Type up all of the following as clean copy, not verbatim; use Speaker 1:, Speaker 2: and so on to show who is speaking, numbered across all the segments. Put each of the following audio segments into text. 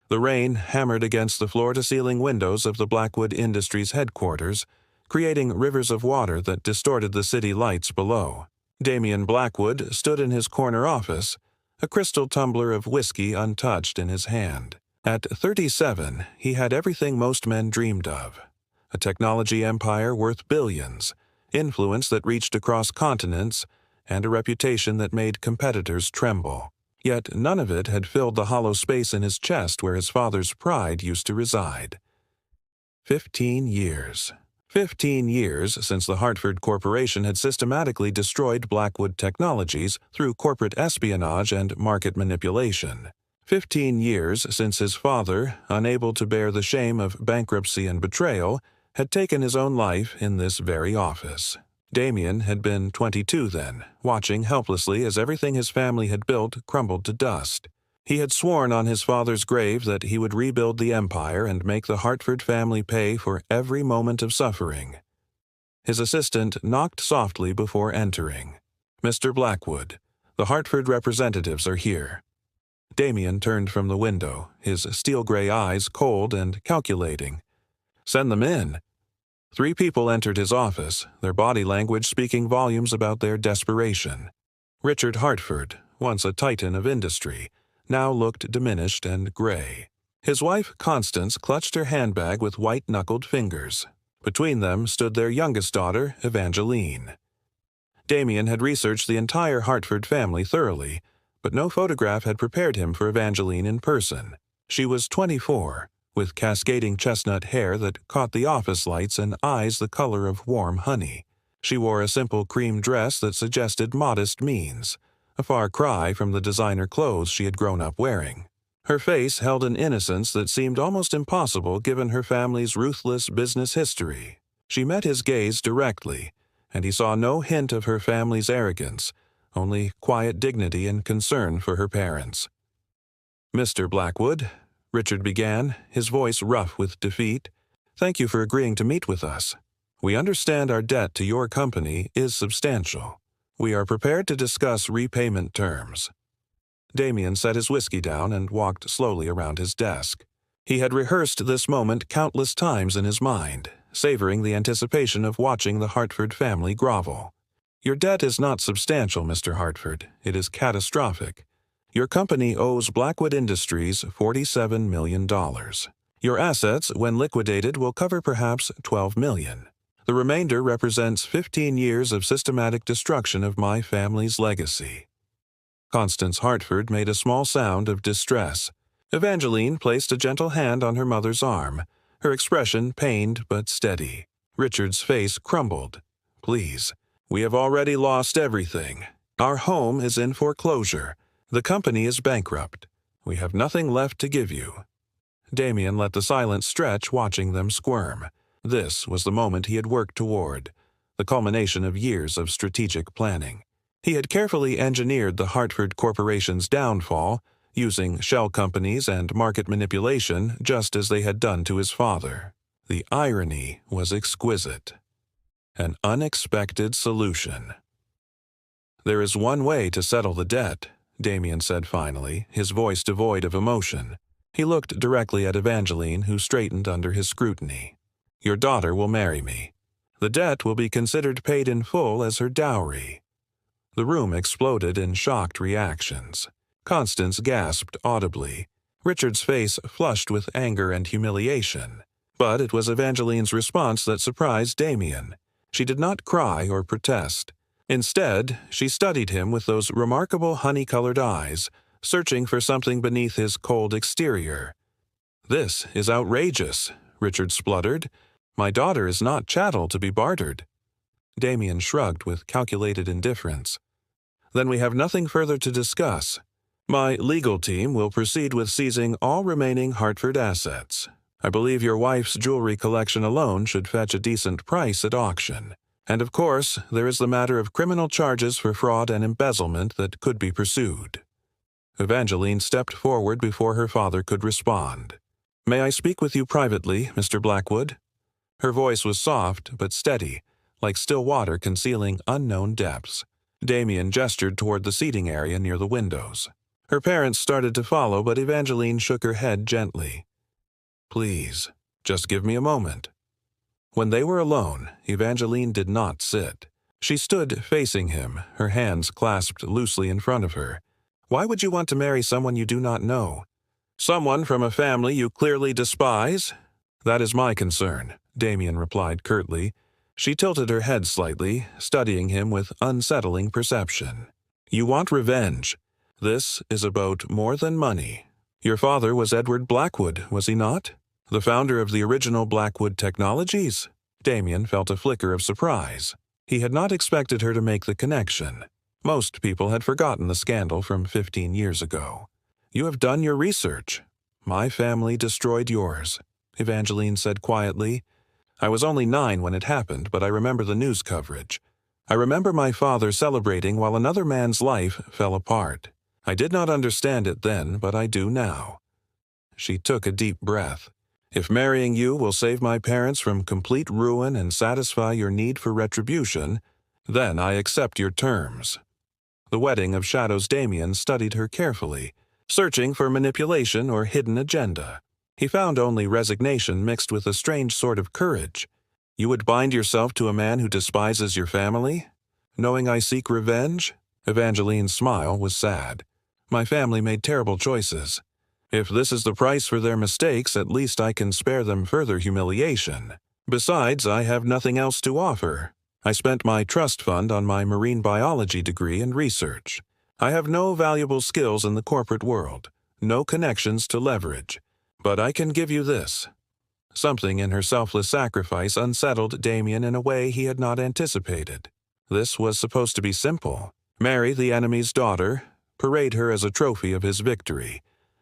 Speaker 1: The rain hammered against the floor-to-ceiling windows of the Blackwood Industries headquarters, creating rivers of water that distorted the city lights below. Damian Blackwood stood in his corner office, a crystal tumbler of whiskey untouched in his hand. At 37, he had everything most men dreamed of: a technology empire worth billions, influence that reached across continents, and a reputation that made competitors tremble. Yet none of it had filled the hollow space in his chest where his father's pride used to reside. 15 years. 15 years since the Hartford Corporation had systematically destroyed Blackwood Technologies through corporate espionage and market manipulation. 15 years since his father, unable to bear the shame of bankruptcy and betrayal, had taken his own life in this very office. Damian had been 22 then, watching helplessly as everything his family had built crumbled to dust. He had sworn on his father's grave that he would rebuild the empire and make the Hartford family pay for every moment of suffering. His assistant knocked softly before entering. "Mr. Blackwood, the Hartford representatives are here." Damian turned from the window, his steel-gray eyes cold and calculating. "Send them in." 3 people entered his office, their body language speaking volumes about their desperation. Richard Hartford, once a titan of industry, now looked diminished and gray. His wife, Constance, clutched her handbag with white-knuckled fingers. Between them stood their youngest daughter, Evangeline. Damian had researched the entire Hartford family thoroughly, but no photograph had prepared him for Evangeline in person. She was 24, with cascading chestnut hair that caught the office lights and eyes the color of warm honey. She wore a simple cream dress that suggested modest means, a far cry from the designer clothes she had grown up wearing. Her face held an innocence that seemed almost impossible given her family's ruthless business history. She met his gaze directly, and he saw no hint of her family's arrogance, only quiet dignity and concern for her parents. "Mr. Blackwood," Richard began, his voice rough with defeat, "thank you for agreeing to meet with us. We understand our debt to your company is substantial. We are prepared to discuss repayment terms." Damian set his whiskey down and walked slowly around his desk. He had rehearsed this moment countless times in his mind, savoring the anticipation of watching the Hartford family grovel. "Your debt is not substantial, Mr. Hartford. It is catastrophic. Your company owes Blackwood Industries $47 million. Your assets, when liquidated, will cover perhaps $12 million. The remainder represents 15 years of systematic destruction of my family's legacy." Constance Hartford made a small sound of distress. Evangeline placed a gentle hand on her mother's arm, her expression pained but steady. Richard's face crumbled. "Please, we have already lost everything. Our home is in foreclosure. The company is bankrupt. We have nothing left to give you." Damian let the silence stretch, watching them squirm. This was the moment he had worked toward, the culmination of years of strategic planning. He had carefully engineered the Hartford Corporation's downfall, using shell companies and market manipulation just as they had done to his father. The irony was exquisite. An unexpected solution. "There is one way to settle the debt," Damian said finally, his voice devoid of emotion. He looked directly at Evangeline, who straightened under his scrutiny. "Your daughter will marry me. The debt will be considered paid in full as her dowry." The room exploded in shocked reactions. Constance gasped audibly. Richard's face flushed with anger and humiliation. But it was Evangeline's response that surprised Damian. She did not cry or protest. Instead, she studied him with those remarkable honey-colored eyes, searching for something beneath his cold exterior. "This is outrageous," Richard spluttered. "My daughter is not chattel to be bartered." Damian shrugged with calculated indifference. "Then we have nothing further to discuss. My legal team will proceed with seizing all remaining Hartford assets. I believe your wife's jewelry collection alone should fetch a decent price at auction. And of course, there is the matter of criminal charges for fraud and embezzlement that could be pursued." Evangeline stepped forward before her father could respond. "May I speak with you privately, Mr. Blackwood?" Her voice was soft but steady, like still water concealing unknown depths. Damian gestured toward the seating area near the windows. Her parents started to follow, but Evangeline shook her head gently. "Please, just give me a moment." When they were alone, Evangeline did not sit. She stood facing him, her hands clasped loosely in front of her. "Why would you want to marry someone you do not know? Someone from a family you clearly despise?" "That is my concern," Damien replied curtly. She tilted her head slightly, studying him with unsettling perception. "You want revenge. This is about more than money. Your father was Edward Blackwood, was he not? The founder of the original Blackwood Technologies?" Damien felt a flicker of surprise. He had not expected her to make the connection. Most people had forgotten the scandal from 15 years ago. "You have done your research. My family destroyed yours," Evangeline said quietly. "I was only 9 when it happened, but I remember the news coverage. I remember my father celebrating while another man's life fell apart. I did not understand it then, but I do now." She took a deep breath. "If marrying you will save my parents from complete ruin and satisfy your need for retribution, then I accept your terms." The Wedding of Shadows Damien studied her carefully, searching for manipulation or hidden agenda. He found only resignation mixed with a strange sort of courage. "You would bind yourself to a man who despises your family? Knowing I seek revenge?" Evangeline's smile was sad. "My family made terrible choices. If this is the price for their mistakes, at least I can spare them further humiliation. Besides, I have nothing else to offer. I spent my trust fund on my marine biology degree and research. I have no valuable skills in the corporate world, no connections to leverage. But I can give you this." Something in her selfless sacrifice unsettled Damien in a way he had not anticipated. This was supposed to be simple. Marry the enemy's daughter, parade her as a trophy of his victory,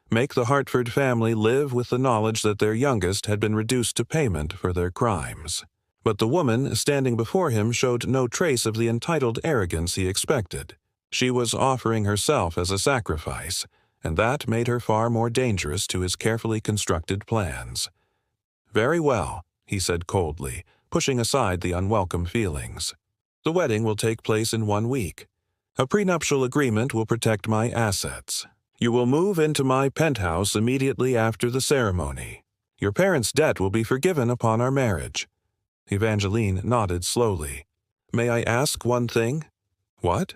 Speaker 1: make the Hartford family live with the knowledge that their youngest had been reduced to payment for their crimes. But the woman standing before him showed no trace of the entitled arrogance he expected. She was offering herself as a sacrifice, and that made her far more dangerous to his carefully constructed plans. "Very well," he said coldly, pushing aside the unwelcome feelings. "The wedding will take place in 1 week. A prenuptial agreement will protect my assets. You will move into my penthouse immediately after the ceremony. Your parents' debt will be forgiven upon our marriage." Evangeline nodded slowly. "May I ask one thing?" "What?"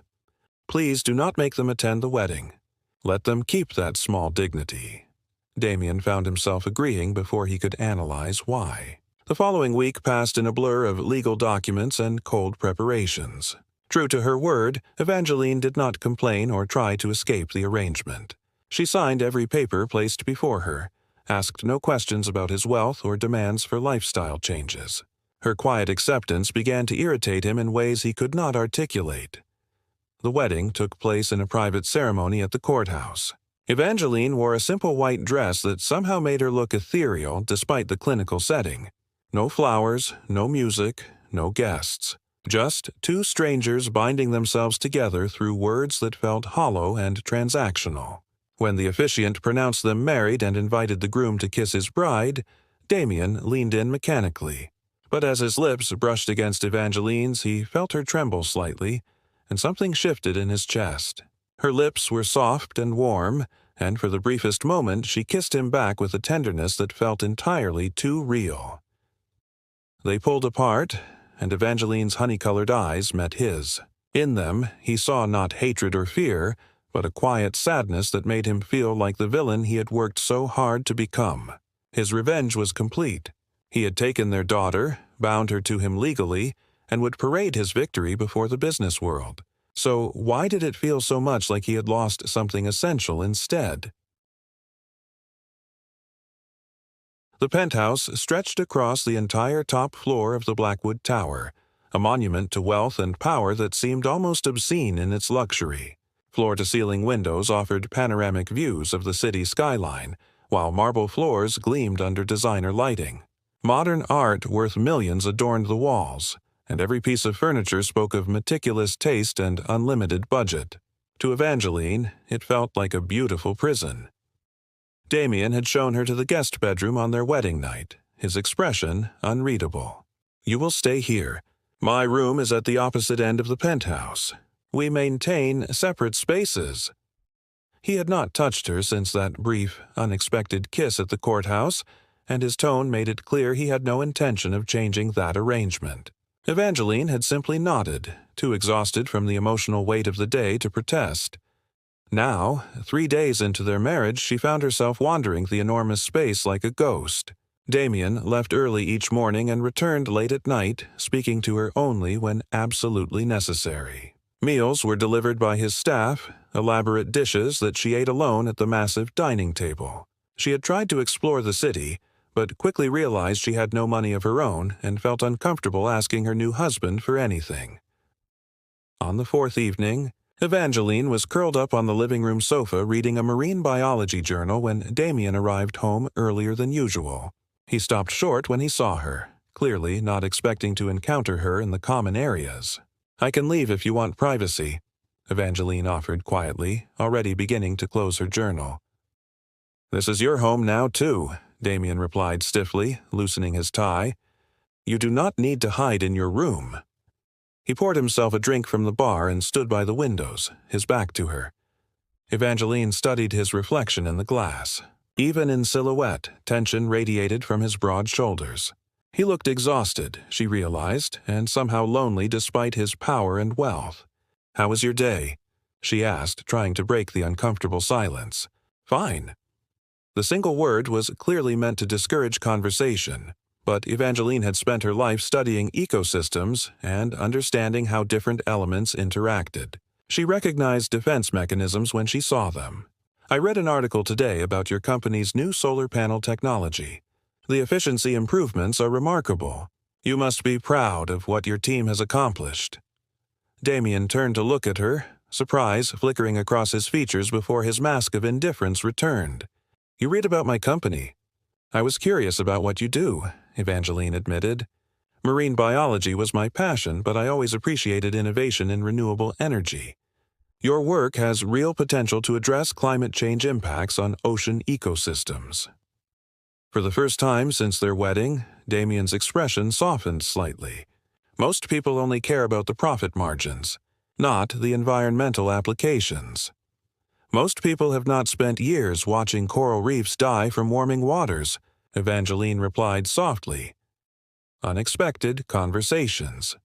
Speaker 1: "Please do not make them attend the wedding. Let them keep that small dignity." Damien found himself agreeing before he could analyze why. The following week passed in a blur of legal documents and cold preparations. True to her word, Evangeline did not complain or try to escape the arrangement. She signed every paper placed before her, asked no questions about his wealth or demands for lifestyle changes. Her quiet acceptance began to irritate him in ways he could not articulate. The wedding took place in a private ceremony at the courthouse. Evangeline wore a simple white dress that somehow made her look ethereal despite the clinical setting. No flowers, no music, no guests. Just 2 strangers binding themselves together through words that felt hollow and transactional. When the officiant pronounced them married and invited the groom to kiss his bride, Damien leaned in mechanically. But as his lips brushed against Evangeline's, he felt her tremble slightly, and something shifted in his chest. Her lips were soft and warm, and for the briefest moment she kissed him back with a tenderness that felt entirely too real. They pulled apart, and Evangeline's honey-colored eyes met his. In them, he saw not hatred or fear, but a quiet sadness that made him feel like the villain he had worked so hard to become. His revenge was complete. He had taken their daughter, bound her to him legally, and would parade his victory before the business world. So why did it feel so much like he had lost something essential instead? The penthouse stretched across the entire top floor of the Blackwood Tower, a monument to wealth and power that seemed almost obscene in its luxury. Floor-to-ceiling windows offered panoramic views of the city skyline, while marble floors gleamed under designer lighting. Modern art worth millions adorned the walls, and every piece of furniture spoke of meticulous taste and unlimited budget. To Evangeline, it felt like a beautiful prison. Damien had shown her to the guest bedroom on their wedding night, his expression unreadable. "You will stay here. My room is at the opposite end of the penthouse. We maintain separate spaces." He had not touched her since that brief, unexpected kiss at the courthouse, and his tone made it clear he had no intention of changing that arrangement. Evangeline had simply nodded, too exhausted from the emotional weight of the day to protest. Now, 3 days into their marriage, she found herself wandering the enormous space like a ghost. Damien left early each morning and returned late at night, speaking to her only when absolutely necessary. Meals were delivered by his staff, elaborate dishes that she ate alone at the massive dining table. She had tried to explore the city, but quickly realized she had no money of her own and felt uncomfortable asking her new husband for anything. On the 4th evening, Evangeline was curled up on the living room sofa reading a marine biology journal when Damien arrived home earlier than usual. He stopped short when he saw her, clearly not expecting to encounter her in the common areas. "I can leave if you want privacy," Evangeline offered quietly, already beginning to close her journal. "This is your home now, too," Damien replied stiffly, loosening his tie. "You do not need to hide in your room." He poured himself a drink from the bar and stood by the windows, his back to her. Evangeline studied his reflection in the glass. Even in silhouette, tension radiated from his broad shoulders. He looked exhausted, she realized, and somehow lonely despite his power and wealth. "How was your day?" she asked, trying to break the uncomfortable silence. "Fine." The single word was clearly meant to discourage conversation, but Evangeline had spent her life studying ecosystems and understanding how different elements interacted. She recognized defense mechanisms when she saw them. "I read an article today about your company's new solar panel technology. The efficiency improvements are remarkable. You must be proud of what your team has accomplished." Damien turned to look at her, surprise flickering across his features before his mask of indifference returned. "You read about my company." "I was curious about what you do," Evangeline admitted. "Marine biology was my passion, but I always appreciated innovation in renewable energy. Your work has real potential to address climate change impacts on ocean ecosystems." For the first time since their wedding, Damien's expression softened slightly. Most people only care about the profit margins, not the environmental applications. Most people have not spent years watching coral reefs die from warming waters, Evangeline replied softly. Unexpected conversations.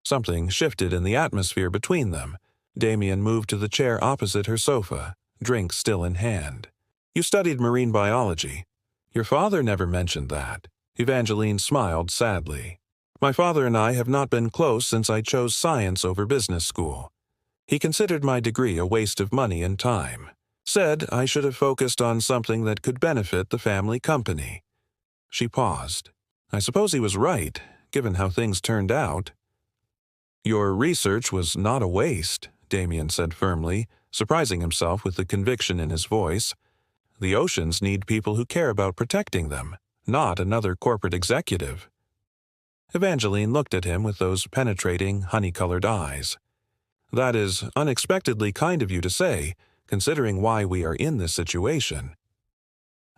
Speaker 1: Something shifted in the atmosphere between them. Damien moved to the chair opposite her sofa, drink still in hand. "You studied marine biology. Your father never mentioned that." Evangeline smiled sadly. "My father and I have not been close since I chose science over business school. He considered my degree a waste of money and time. Said I should have focused on something that could benefit the family company." She paused. "I suppose he was right, given how things turned out." "Your research was not a waste," Damien said firmly, surprising himself with the conviction in his voice. "The oceans need people who care about protecting them, not another corporate executive." Evangeline looked at him with those penetrating, honey-colored eyes. "That is unexpectedly kind of you to say, considering why we are in this situation."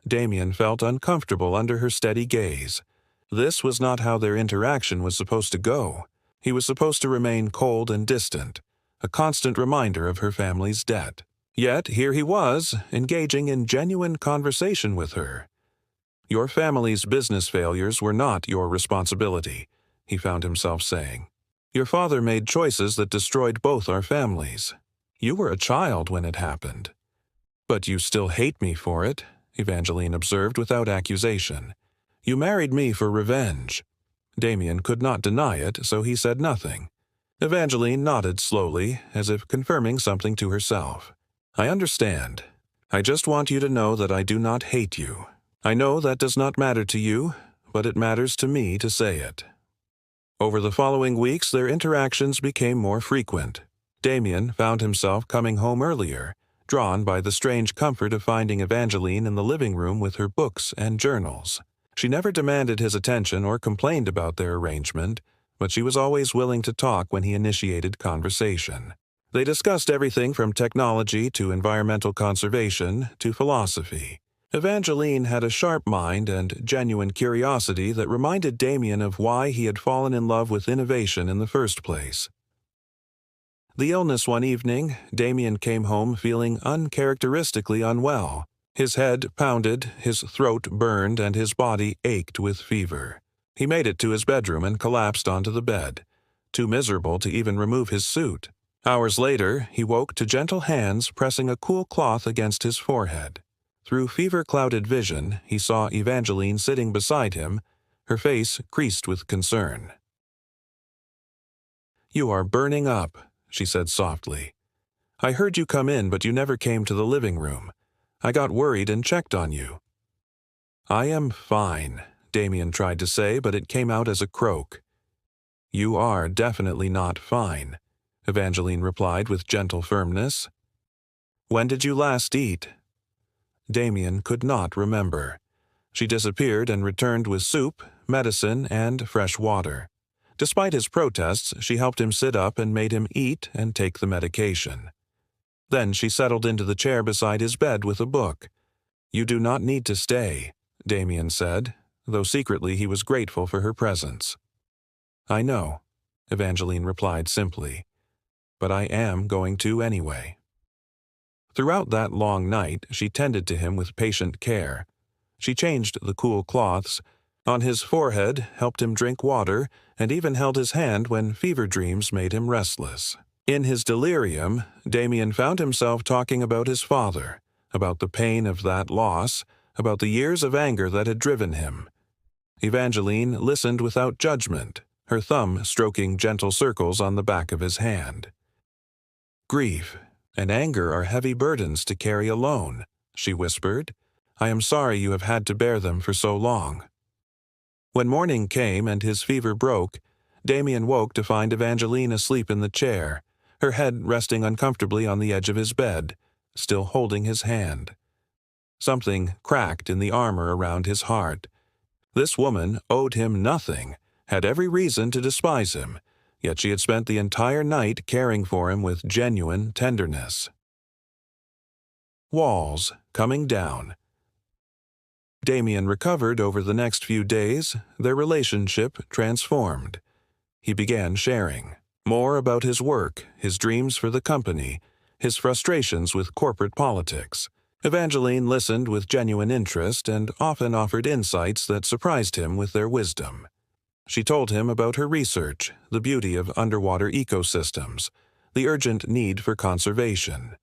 Speaker 1: Damien felt uncomfortable under her steady gaze. This was not how their interaction was supposed to go. He was supposed to remain cold and distant, a constant reminder of her family's debt. Yet here he was, engaging in genuine conversation with her. "Your family's business failures were not your responsibility," he found himself saying. "Your father made choices that destroyed both our families. You were a child when it happened." "But you still hate me for it," Evangeline observed without accusation. "You married me for revenge." Damien could not deny it, so he said nothing. Evangeline nodded slowly, as if confirming something to herself. "I understand. I just want you to know that I do not hate you. I know that does not matter to you, but it matters to me to say it." Over the following weeks, their interactions became more frequent. Damien found himself coming home earlier, drawn by the strange comfort of finding Evangeline in the living room with her books and journals. She never demanded his attention or complained about their arrangement, but she was always willing to talk when he initiated conversation. They discussed everything from technology to environmental conservation to philosophy. Evangeline had a sharp mind and genuine curiosity that reminded Damien of why he had fallen in love with innovation in the first place. The illness one evening, Damien came home feeling uncharacteristically unwell. His head pounded, his throat burned, and his body ached with fever. He made it to his bedroom and collapsed onto the bed, too miserable to even remove his suit. Hours later, he woke to gentle hands pressing a cool cloth against his forehead. Through fever-clouded vision, he saw Evangeline sitting beside him, her face creased with concern. "You are burning up," she said softly. "I heard you come in, but you never came to the living room. I got worried and checked on you." "I am fine," Damien tried to say, but it came out as a croak. "You are definitely not fine," Evangeline replied with gentle firmness. "When did you last eat?" Damien could not remember. She disappeared and returned with soup, medicine, and fresh water. Despite his protests, she helped him sit up and made him eat and take the medication. Then she settled into the chair beside his bed with a book. "You do not need to stay," Damien said, though secretly he was grateful for her presence. "I know," Evangeline replied simply, "but I am going to anyway." Throughout that long night, she tended to him with patient care. She changed the cool cloths on his forehead, helped him drink water, and even held his hand when fever dreams made him restless. In his delirium, Damien found himself talking about his father, about the pain of that loss, about the years of anger that had driven him. Evangeline listened without judgment, her thumb stroking gentle circles on the back of his hand. "Grief and anger are heavy burdens to carry alone," she whispered. "I am sorry you have had to bear them for so long." When morning came and his fever broke, Damien woke to find Evangeline asleep in the chair, her head resting uncomfortably on the edge of his bed, still holding his hand. Something cracked in the armor around his heart. This woman owed him nothing, had every reason to despise him, yet she had spent the entire night caring for him with genuine tenderness. Walls coming down. Damien recovered over the next few days, their relationship transformed. He began sharing more about his work, his dreams for the company, his frustrations with corporate politics. Evangeline listened with genuine interest and often offered insights that surprised him with their wisdom. She told him about her research, the beauty of underwater ecosystems, the urgent need for conservation.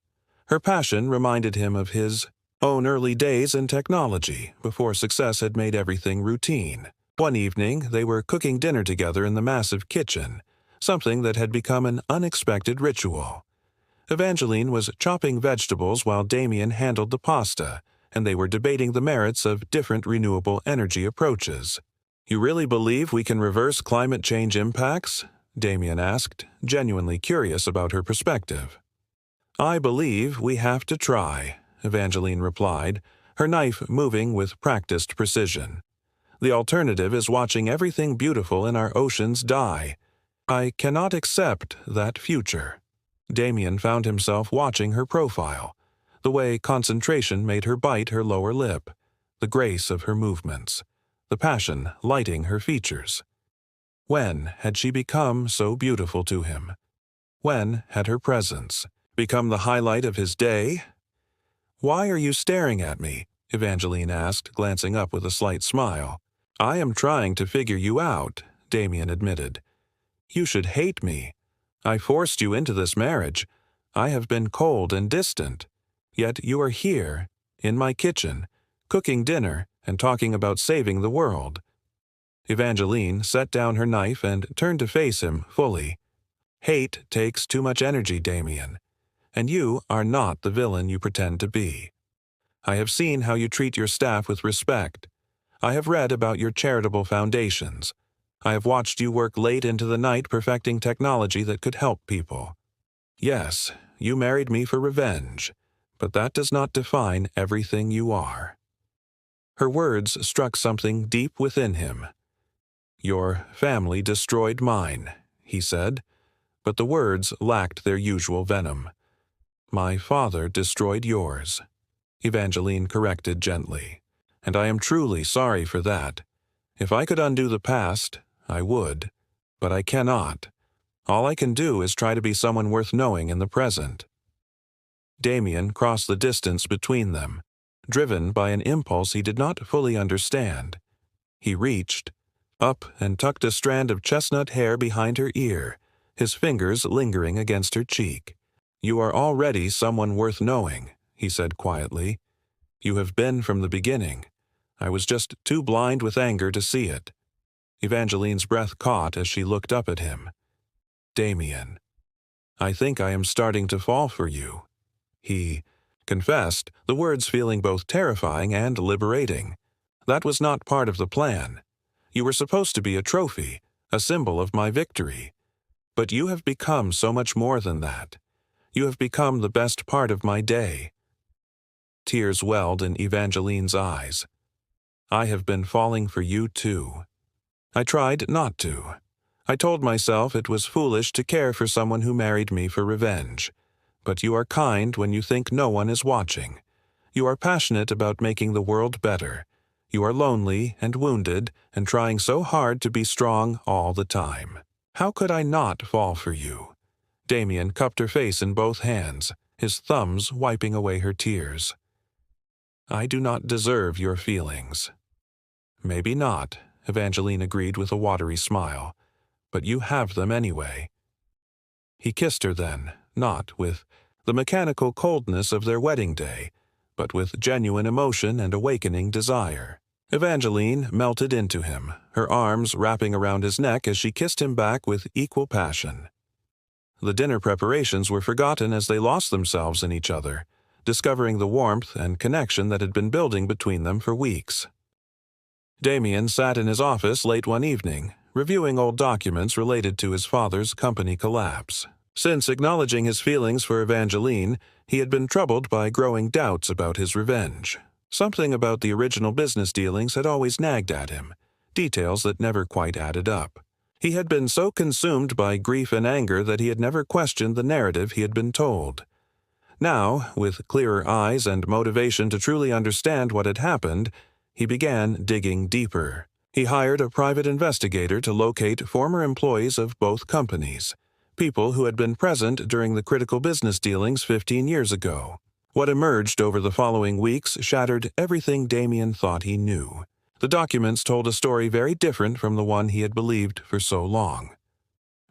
Speaker 1: Her passion reminded him of his own early days in technology, before success had made everything routine. One evening, they were cooking dinner together in the massive kitchen, something that had become an unexpected ritual. Evangeline was chopping vegetables while Damien handled the pasta, and they were debating the merits of different renewable energy approaches. "You really believe we can reverse climate change impacts?" Damien asked, genuinely curious about her perspective. "I believe we have to try," Evangeline replied, her knife moving with practiced precision. "The alternative is watching everything beautiful in our oceans die. I cannot accept that future." Damien found himself watching her profile, the way concentration made her bite her lower lip, the grace of her movements, the passion lighting her features. When had she become so beautiful to him? When had her presence become the highlight of his day? "Why are you staring at me?" Evangeline asked, glancing up with a slight smile. "I am trying to figure you out," Damien admitted. "You should hate me. I forced you into this marriage. I have been cold and distant. Yet you are here, in my kitchen, cooking dinner and talking about saving the world." Evangeline set down her knife and turned to face him fully. "Hate takes too much energy, Damien, and you are not the villain you pretend to be. I have seen how you treat your staff with respect. I have read about your charitable foundations. I have watched you work late into the night perfecting technology that could help people. Yes, you married me for revenge, but that does not define everything you are." Her words struck something deep within him. "Your family destroyed mine," he said, but the words lacked their usual venom. "My father destroyed yours," Evangeline corrected gently, "and I am truly sorry for that. If I could undo the past, I would, but I cannot. All I can do is try to be someone worth knowing in the present." Damien crossed the distance between them, driven by an impulse he did not fully understand. He reached up and tucked a strand of chestnut hair behind her ear, his fingers lingering against her cheek. "You are already someone worth knowing," he said quietly. "You have been from the beginning. I was just too blind with anger to see it." Evangeline's breath caught as she looked up at him. "Damien, I think I am starting to fall for you," he confessed, the words feeling both terrifying and liberating. "That was not part of the plan. You were supposed to be a trophy, a symbol of my victory. But you have become so much more than that. You have become the best part of my day." Tears welled in Evangeline's eyes. "I have been falling for you too. I tried not to. I told myself it was foolish to care for someone who married me for revenge. But you are kind when you think no one is watching. You are passionate about making the world better. You are lonely and wounded and trying so hard to be strong all the time. How could I not fall for you?" Damien cupped her face in both hands, his thumbs wiping away her tears. "I do not deserve your feelings." "Maybe not," Evangeline agreed with a watery smile. "But you have them anyway." He kissed her then, not with the mechanical coldness of their wedding day, but with genuine emotion and awakening desire. Evangeline melted into him, her arms wrapping around his neck as she kissed him back with equal passion. The dinner preparations were forgotten as they lost themselves in each other, discovering the warmth and connection that had been building between them for weeks. Damien sat in his office late one evening, reviewing old documents related to his father's company collapse. Since acknowledging his feelings for Evangeline, he had been troubled by growing doubts about his revenge. Something about the original business dealings had always nagged at him, details that never quite added up. He had been so consumed by grief and anger that he had never questioned the narrative he had been told. Now, with clearer eyes and motivation to truly understand what had happened, he began digging deeper. He hired a private investigator to locate former employees of both companies, people who had been present during the critical business dealings 15 years ago. What emerged over the following weeks shattered everything Damien thought he knew. The documents told a story very different from the one he had believed for so long.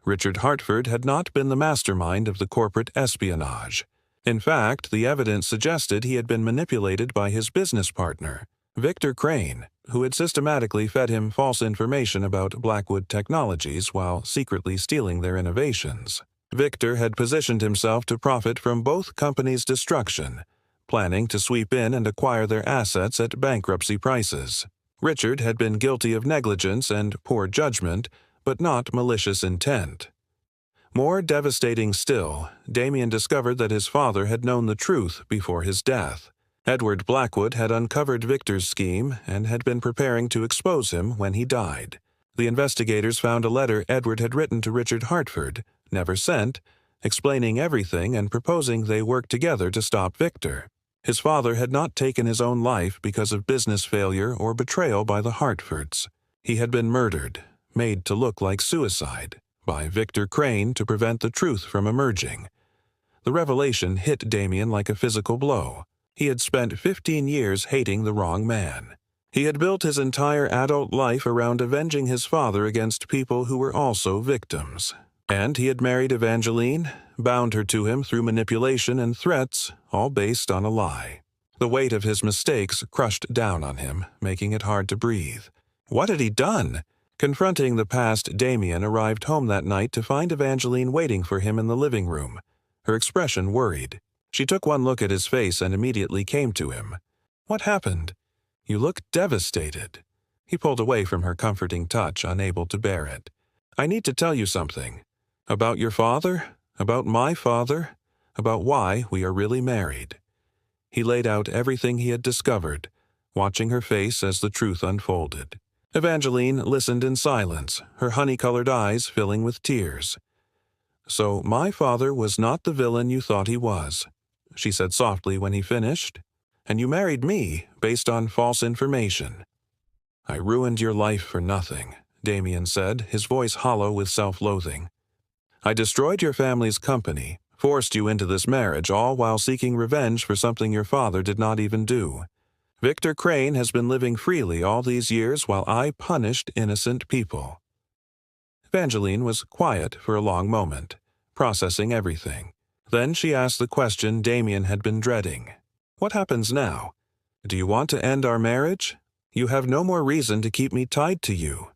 Speaker 1: Richard Hartford had not been the mastermind of the corporate espionage. In fact, the evidence suggested he had been manipulated by his business partner, Victor Crane, who had systematically fed him false information about Blackwood Technologies while secretly stealing their innovations. Victor had positioned himself to profit from both companies' destruction, planning to sweep in and acquire their assets at bankruptcy prices. Richard had been guilty of negligence and poor judgment, but not malicious intent. More devastating still, Damien discovered that his father had known the truth before his death. Edward Blackwood had uncovered Victor's scheme and had been preparing to expose him when he died. The investigators found a letter Edward had written to Richard Hartford, never sent, explaining everything and proposing they work together to stop Victor. His father had not taken his own life because of business failure or betrayal by the Hartfords. He had been murdered, made to look like suicide, by Victor Crane to prevent the truth from emerging. The revelation hit Damien like a physical blow. He had spent 15 years hating the wrong man. He had built his entire adult life around avenging his father against people who were also victims. And he had married Evangeline, bound her to him through manipulation and threats, all based on a lie. The weight of his mistakes crushed down on him, making it hard to breathe. What had he done? Confronting the past, Damien arrived home that night to find Evangeline waiting for him in the living room, her expression worried. She took one look at his face and immediately came to him. "What happened? You look devastated." He pulled away from her comforting touch, unable to bear it. "I need to tell you something. About your father, about my father, about why we are really married." He laid out everything he had discovered, watching her face as the truth unfolded. Evangeline listened in silence, her honey-colored eyes filling with tears. "So my father was not the villain you thought he was," she said softly when he finished. "And you married me based on false information." "I ruined your life for nothing," Damien said, his voice hollow with self-loathing. I destroyed your family's company, forced you into this marriage, all while seeking revenge for something your father did not even do. Victor Crane has been living freely all these years while I punished innocent people." Evangeline was quiet for a long moment, processing everything. Then she asked the question Damien had been dreading. "What happens now? Do you want to end our marriage? You have no more reason to keep me tied to you."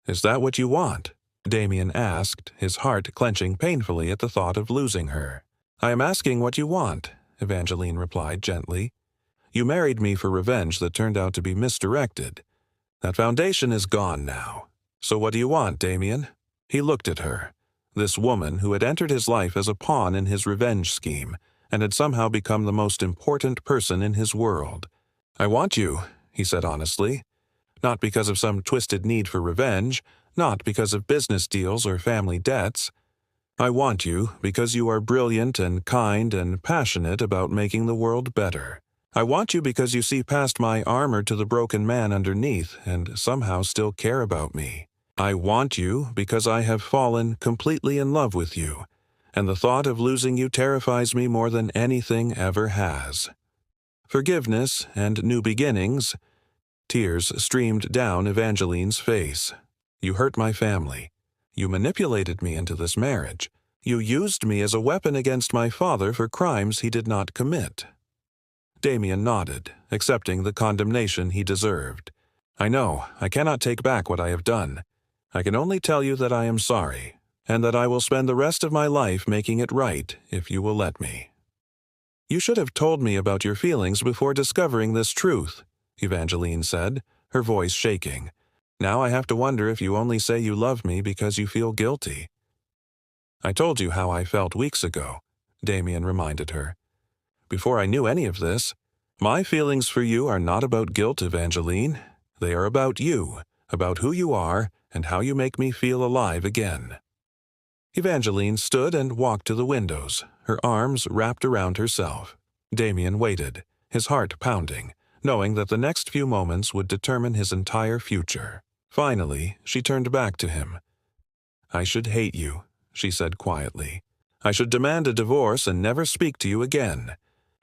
Speaker 1: "Is that what you want?" Damien asked, his heart clenching painfully at the thought of losing her. "I am asking what you want," Evangeline replied gently. "You married me for revenge that turned out to be misdirected. That foundation is gone now. So what do you want, Damien?" He looked at her, this woman who had entered his life as a pawn in his revenge scheme and had somehow become the most important person in his world. "I want you," he said honestly. "Not because of some twisted need for revenge, not because of business deals or family debts. I want you because you are brilliant and kind and passionate about making the world better. I want you because you see past my armor to the broken man underneath and somehow still care about me. I want you because I have fallen completely in love with you, and the thought of losing you terrifies me more than anything ever has. Forgiveness and new beginnings." Tears streamed down Evangeline's face. "You hurt my family. You manipulated me into this marriage. You used me as a weapon against my father for crimes he did not commit." Damien nodded, accepting the condemnation he deserved. "I know, I cannot take back what I have done. I can only tell you that I am sorry, and that I will spend the rest of my life making it right if you will let me." "You should have told me about your feelings before discovering this truth," Evangeline said, her voice shaking. "Now I have to wonder if you only say you love me because you feel guilty." "I told you how I felt weeks ago," Damien reminded her. "Before I knew any of this, my feelings for you are not about guilt, Evangeline. They are about you, about who you are, and how you make me feel alive again." Evangeline stood and walked to the windows, her arms wrapped around herself. Damien waited, his heart pounding, knowing that the next few moments would determine his entire future. Finally, she turned back to him. "I should hate you," she said quietly. "I should demand a divorce and never speak to you again.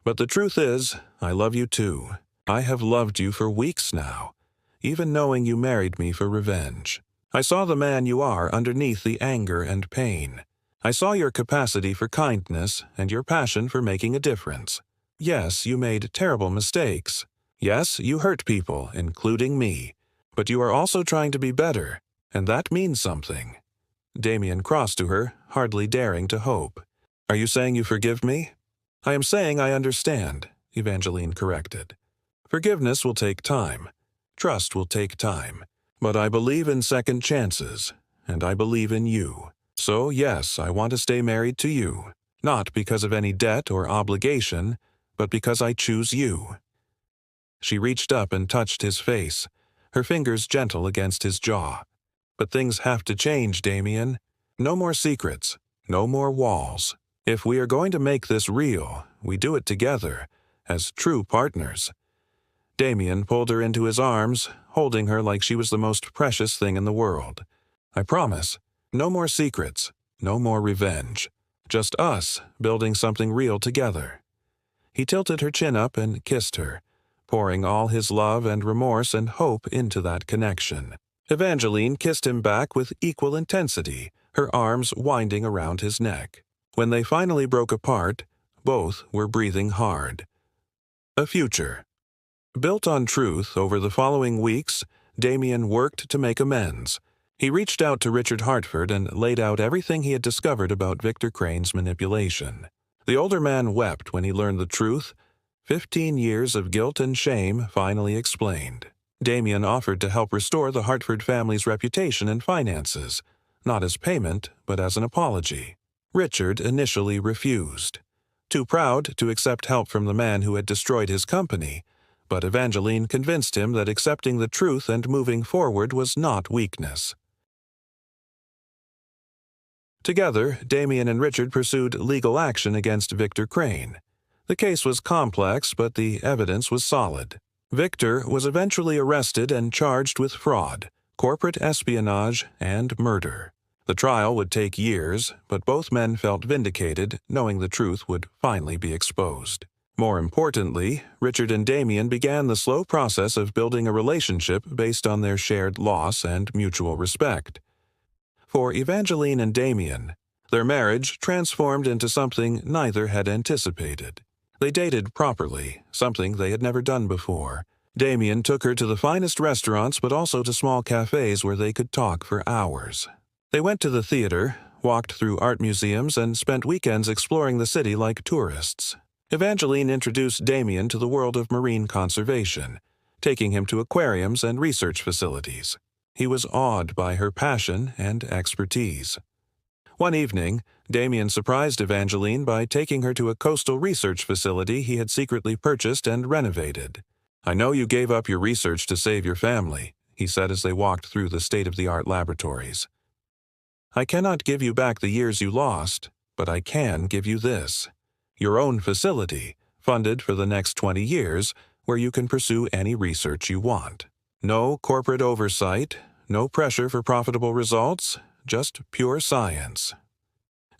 Speaker 1: But the truth is, I love you too. I have loved you for weeks now, even knowing you married me for revenge. I saw the man you are underneath the anger and pain. I saw your capacity for kindness and your passion for making a difference. Yes, you made terrible mistakes. Yes, you hurt people, including me. But you are also trying to be better, and that means something." Damien crossed to her, hardly daring to hope. "Are you saying you forgive me?" "I am saying I understand," Evangeline corrected. "Forgiveness will take time. Trust will take time. But I believe in second chances, and I believe in you. So yes, I want to stay married to you, not because of any debt or obligation, but because I choose you." She reached up and touched his face, her fingers gentle against his jaw. "But things have to change, Damien. No more secrets, no more walls. If we are going to make this real, we do it together, as true partners." Damien pulled her into his arms, holding her like she was the most precious thing in the world. "I promise. No more secrets, no more revenge. Just us, building something real together." He tilted her chin up and kissed her, pouring all his love and remorse and hope into that connection. Evangeline kissed him back with equal intensity, her arms winding around his neck. When they finally broke apart, both were breathing hard. A future. Built on truth, over the following weeks, Damien worked to make amends. He reached out to Richard Hartford and laid out everything he had discovered about Victor Crane's manipulation. The older man wept when he learned the truth. 15 years of guilt and shame finally explained. Damien offered to help restore the Hartford family's reputation and finances, not as payment, but as an apology. Richard initially refused, too proud to accept help from the man who had destroyed his company, but Evangeline convinced him that accepting the truth and moving forward was not weakness. Together, Damien and Richard pursued legal action against Victor Crane. The case was complex, but the evidence was solid. Victor was eventually arrested and charged with fraud, corporate espionage, and murder. The trial would take years, but both men felt vindicated, knowing the truth would finally be exposed. More importantly, Richard and Damien began the slow process of building a relationship based on their shared loss and mutual respect. For Evangeline and Damien, their marriage transformed into something neither had anticipated. They dated properly, something they had never done before. Damien took her to the finest restaurants but also to small cafes where they could talk for hours. They went to the theater, walked through art museums, and spent weekends exploring the city like tourists. Evangeline introduced Damien to the world of marine conservation, taking him to aquariums and research facilities. He was awed by her passion and expertise. One evening, Damien surprised Evangeline by taking her to a coastal research facility he had secretly purchased and renovated. "I know you gave up your research to save your family," he said as they walked through the state-of-the-art laboratories. "I cannot give you back the years you lost, but I can give you this. Your own facility, funded for the next 20 years, where you can pursue any research you want. No corporate oversight, no pressure for profitable results, just pure science."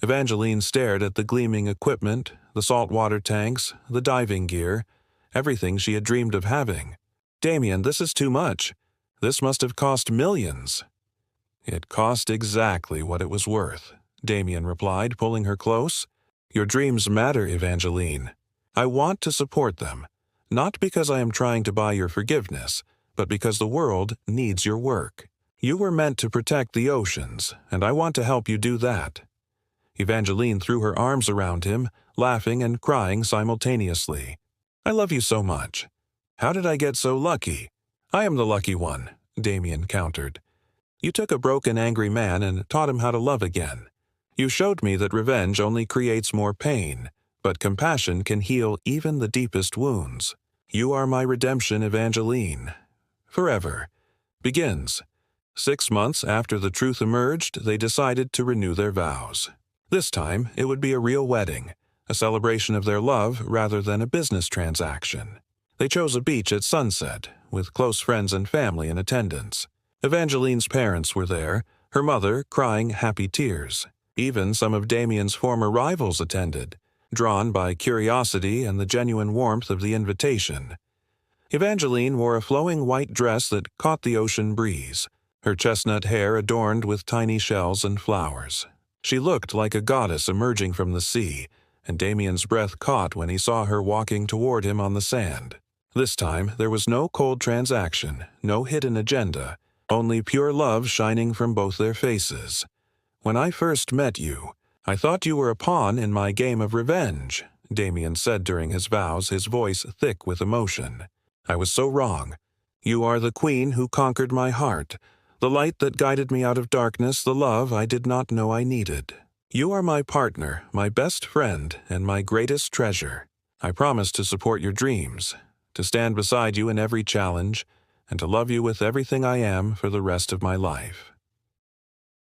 Speaker 1: Evangeline stared at the gleaming equipment, the saltwater tanks, the diving gear, everything she had dreamed of having. "Damien, this is too much. This must have cost millions." "It cost exactly what it was worth," Damien replied, pulling her close. "Your dreams matter, Evangeline. I want to support them, not because I am trying to buy your forgiveness, but because the world needs your work. You were meant to protect the oceans, and I want to help you do that." Evangeline threw her arms around him, laughing and crying simultaneously. "I love you so much. How did I get so lucky?" "I am the lucky one," Damien countered. "You took a broken, angry man and taught him how to love again. You showed me that revenge only creates more pain, but compassion can heal even the deepest wounds. You are my redemption, Evangeline. Forever." Begins. 6 months after the truth emerged, they decided to renew their vows. This time, it would be a real wedding, a celebration of their love rather than a business transaction. They chose a beach at sunset, with close friends and family in attendance. Evangeline's parents were there, her mother crying happy tears. Even some of Damien's former rivals attended, drawn by curiosity and the genuine warmth of the invitation. Evangeline wore a flowing white dress that caught the ocean breeze, her chestnut hair adorned with tiny shells and flowers. She looked like a goddess emerging from the sea, and Damien's breath caught when he saw her walking toward him on the sand. This time, there was no cold transaction, no hidden agenda, only pure love shining from both their faces. "When I first met you, I thought you were a pawn in my game of revenge," Damien said during his vows, his voice thick with emotion. "I was so wrong. You are the queen who conquered my heart, the light that guided me out of darkness, the love I did not know I needed. You are my partner, my best friend, and my greatest treasure. I promise to support your dreams, to stand beside you in every challenge, and to love you with everything I am for the rest of my life."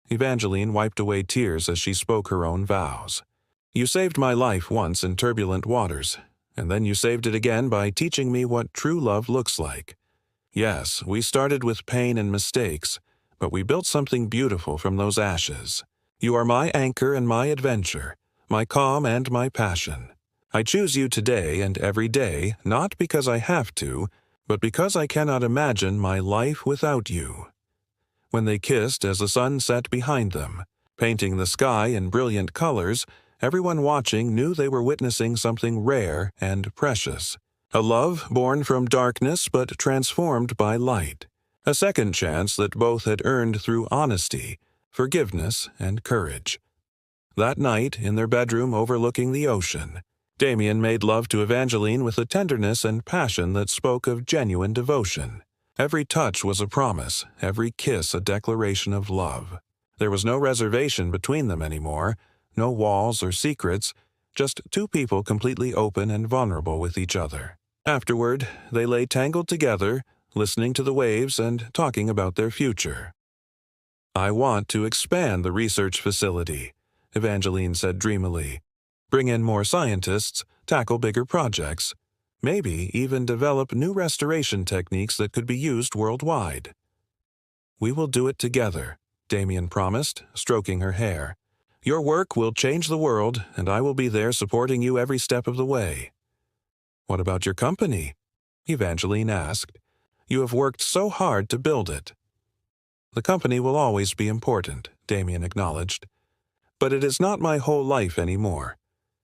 Speaker 1: Evangeline wiped away tears as she spoke her own vows. "You saved my life once in turbulent waters, and then you saved it again by teaching me what true love looks like. Yes, we started with pain and mistakes, but we built something beautiful from those ashes. You are my anchor and my adventure, my calm and my passion. I choose you today and every day, not because I have to, but because I cannot imagine my life without you." When they kissed as the sun set behind them, painting the sky in brilliant colors, everyone watching knew they were witnessing something rare and precious. A love born from darkness but transformed by light. A second chance that both had earned through honesty, forgiveness, and courage. That night, in their bedroom overlooking the ocean, Damien made love to Evangeline with a tenderness and passion that spoke of genuine devotion. Every touch was a promise, every kiss a declaration of love. There was no reservation between them anymore, no walls or secrets, just two people completely open and vulnerable with each other. Afterward, they lay tangled together, listening to the waves and talking about their future. "I want to expand the research facility," Evangeline said dreamily. "Bring in more scientists, tackle bigger projects. Maybe even develop new restoration techniques that could be used worldwide." "We will do it together," Damien promised, stroking her hair. "Your work will change the world, and I will be there supporting you every step of the way." "What about your company?" Evangeline asked. "You have worked so hard to build it." "The company will always be important," Damien acknowledged. "But it is not my whole life anymore.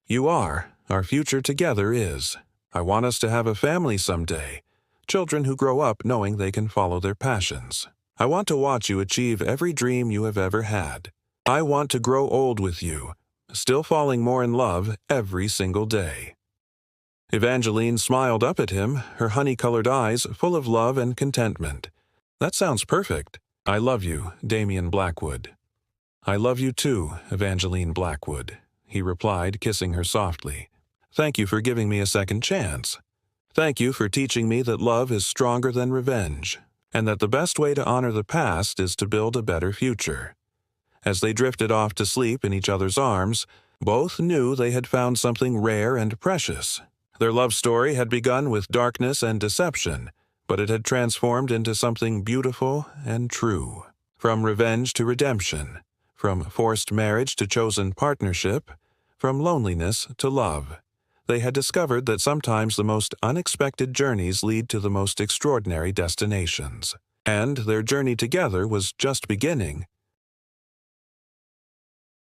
Speaker 1: You are. Our future together is. I want us to have a family someday, children who grow up knowing they can follow their passions. I want to watch you achieve every dream you have ever had. I want to grow old with you, still falling more in love every single day." Evangeline smiled up at him, her honey-colored eyes full of love and contentment. "That sounds perfect. I love you, Damien Blackwood." "I love you too, Evangeline Blackwood," he replied, kissing her softly. "Thank you for giving me a second chance. Thank you for teaching me that love is stronger than revenge, and that the best way to honor the past is to build a better future." As they drifted off to sleep in each other's arms, both knew they had found something rare and precious. Their love story had begun with darkness and deception, but it had transformed into something beautiful and true. From revenge to redemption, from forced marriage to chosen partnership, from loneliness to love. They had discovered that sometimes the most unexpected journeys lead to the most extraordinary destinations. And their journey together was just beginning,